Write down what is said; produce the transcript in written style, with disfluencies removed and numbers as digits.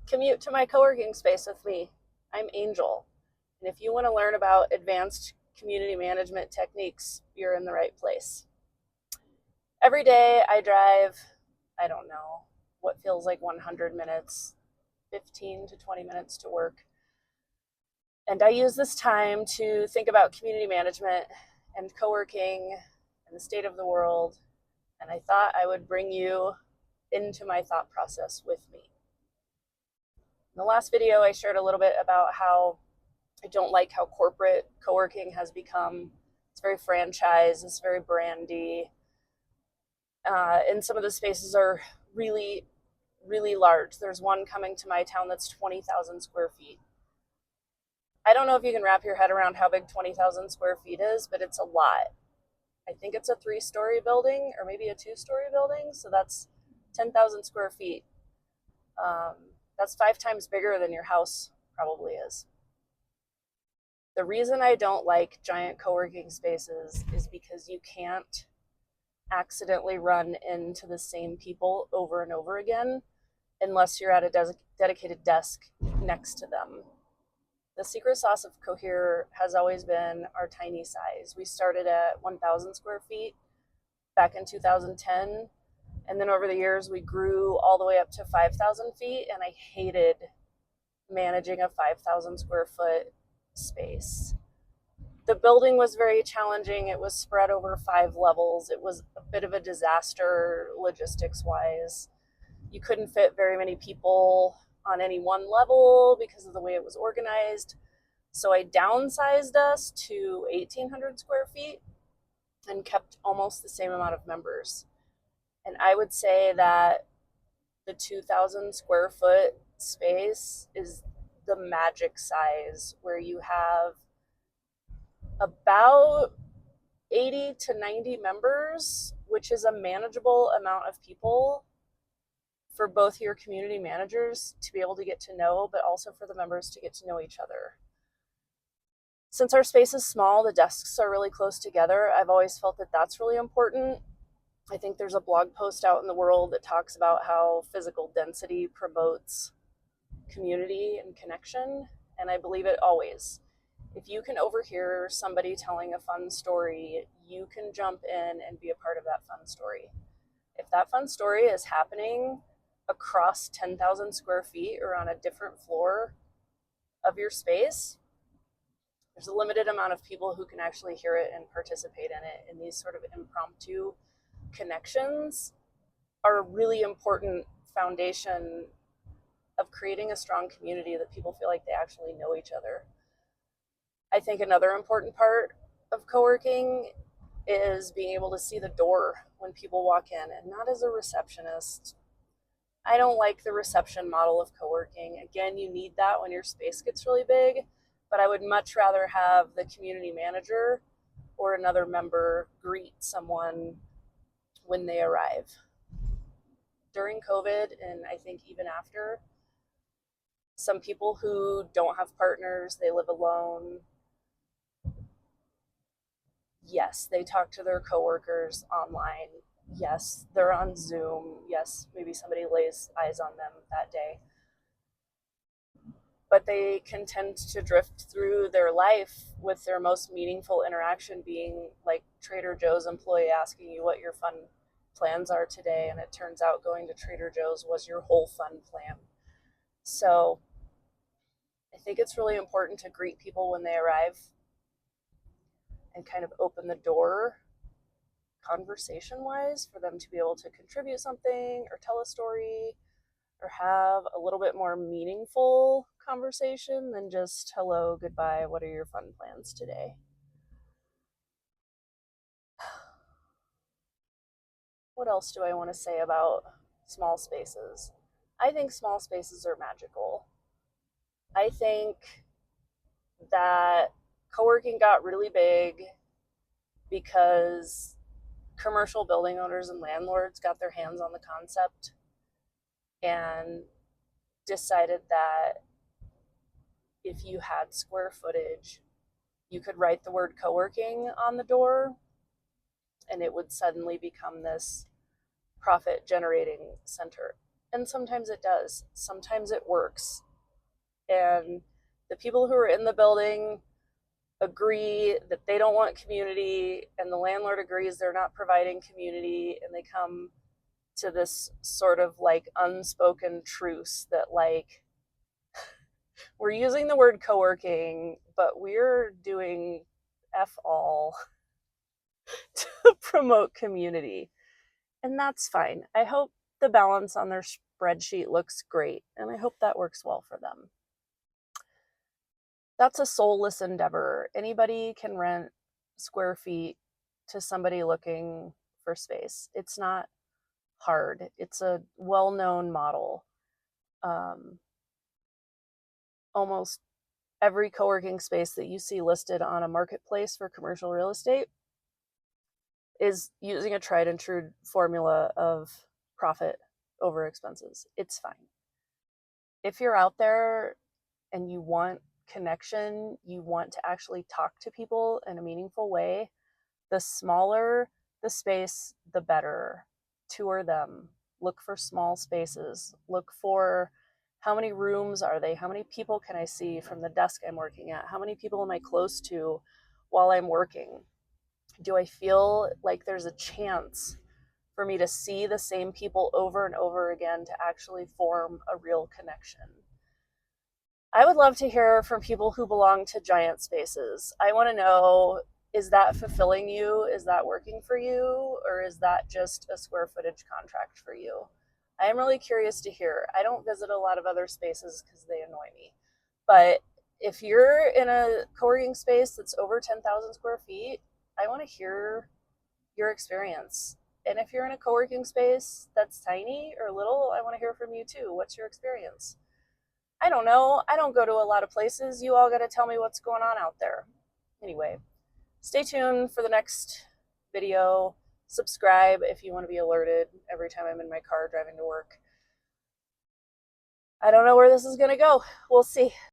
commute to my co-working space with me. I'm Angel. And if you want to learn about advanced community management techniques, you're in the right place. Every day I drive, I don't know, what feels like 100 minutes, 15 to 20 minutes to work. And I use this time to think about community management and co-working and the state of the world. And I thought I would bring you into my thought process with me. In the last video, I shared a little bit about how I don't like how corporate co-working has become. It's very franchised, it's very brandy. And some of the spaces are really, really large. There's one coming to my town that's 20,000 square feet. I don't know if you can wrap your head around how big 20,000 square feet is, but it's a lot. I think it's a 3-story building or maybe a 2-story building. So that's 10,000 square feet. That's 5 times bigger than your house probably is. The reason I don't like giant co-working spaces is because you can't accidentally run into the same people over and over again unless you're at a dedicated desk next to them. The secret sauce of Cohere has always been our tiny size. We started at 1,000 square feet back in 2010, and then over the years we grew all the way up to 5,000 feet, and I hated managing a 5,000 square foot space. The building was very challenging. It was spread over 5 levels. It was a bit of a disaster logistics wise. You couldn't fit very many people on any one level because of the way it was organized. So I downsized us to 1,800 square feet and kept almost the same amount of members. And I would say that the 2,000 square foot space is the magic size where you have about 80 to 90 members, which is a manageable amount of people for both your community managers to be able to get to know, but also for the members to get to know each other. Since our space is small, the desks are really close together. I've always felt that that's really important. I think there's a blog post out in the world that talks about how physical density promotes community and connection, and I believe it always. If you can overhear somebody telling a fun story, you can jump in and be a part of that fun story. If that fun story is happening across 10,000 square feet or on a different floor of your space, there's a limited amount of people who can actually hear it and participate in it. And these sort of impromptu connections are a really important foundation of creating a strong community that people feel like they actually know each other. I think another important part of co-working is being able to see the door when people walk in, and not as a receptionist. I don't like the reception model of co-working. Again, you need that when your space gets really big, but I would much rather have the community manager or another member greet someone when they arrive. During COVID, and I think even after, some people who don't have partners, they live alone. Yes, they talk to their coworkers online. Yes, they're on Zoom. Yes, maybe somebody lays eyes on them that day. But they can tend to drift through their life with their most meaningful interaction being like Trader Joe's employee asking you what your fun plans are today, and it turns out going to Trader Joe's was your whole fun plan. So I think it's really important to greet people when they arrive and kind of open the door conversation-wise for them to be able to contribute something or tell a story or have a little bit more meaningful conversation than just hello, goodbye, what are your fun plans today? What else do I want to say about small spaces? I think small spaces are magical. I think that co-working got really big because commercial building owners and landlords got their hands on the concept and decided that if you had square footage, you could write the word co-working on the door and it would suddenly become this profit generating center. And sometimes it does. Sometimes it works. And the people who are in the building agree that they don't want community, and the landlord agrees they're not providing community, and they come to this sort of like unspoken truce that, like, we're using the word co-working, but we're doing F all to promote community. And that's fine. I hope the balance on their spreadsheet looks great, and I hope that works well for them. That's a soulless endeavor. Anybody can rent square feet to somebody looking for space. It's not hard. It's a well-known model. Almost every co-working space that you see listed on a marketplace for commercial real estate is using a tried and true formula of profit over expenses. It's fine. If you're out there and you want connection, you want to actually talk to people in a meaningful way, the smaller the space, the better. Tour them. Look for small spaces. Look for how many rooms are they? How many people can I see from the desk I'm working at? How many people am I close to while I'm working? Do I feel like there's a chance for me to see the same people over and over again to actually form a real connection? I would love to hear from people who belong to giant spaces. I want to know, is that fulfilling you? Is that working for you? Or is that just a square footage contract for you? I am really curious to hear. I don't visit a lot of other spaces because they annoy me. But if you're in a co-working space that's over 10,000 square feet, I want to hear your experience. And if you're in a co-working space that's tiny or little, I want to hear from you too. What's your experience? I don't know. I don't go to a lot of places. You all got to tell me what's going on out there. Anyway, stay tuned for the next video. Subscribe if you want to be alerted every time I'm in my car driving to work. I don't know where this is going to go. We'll see.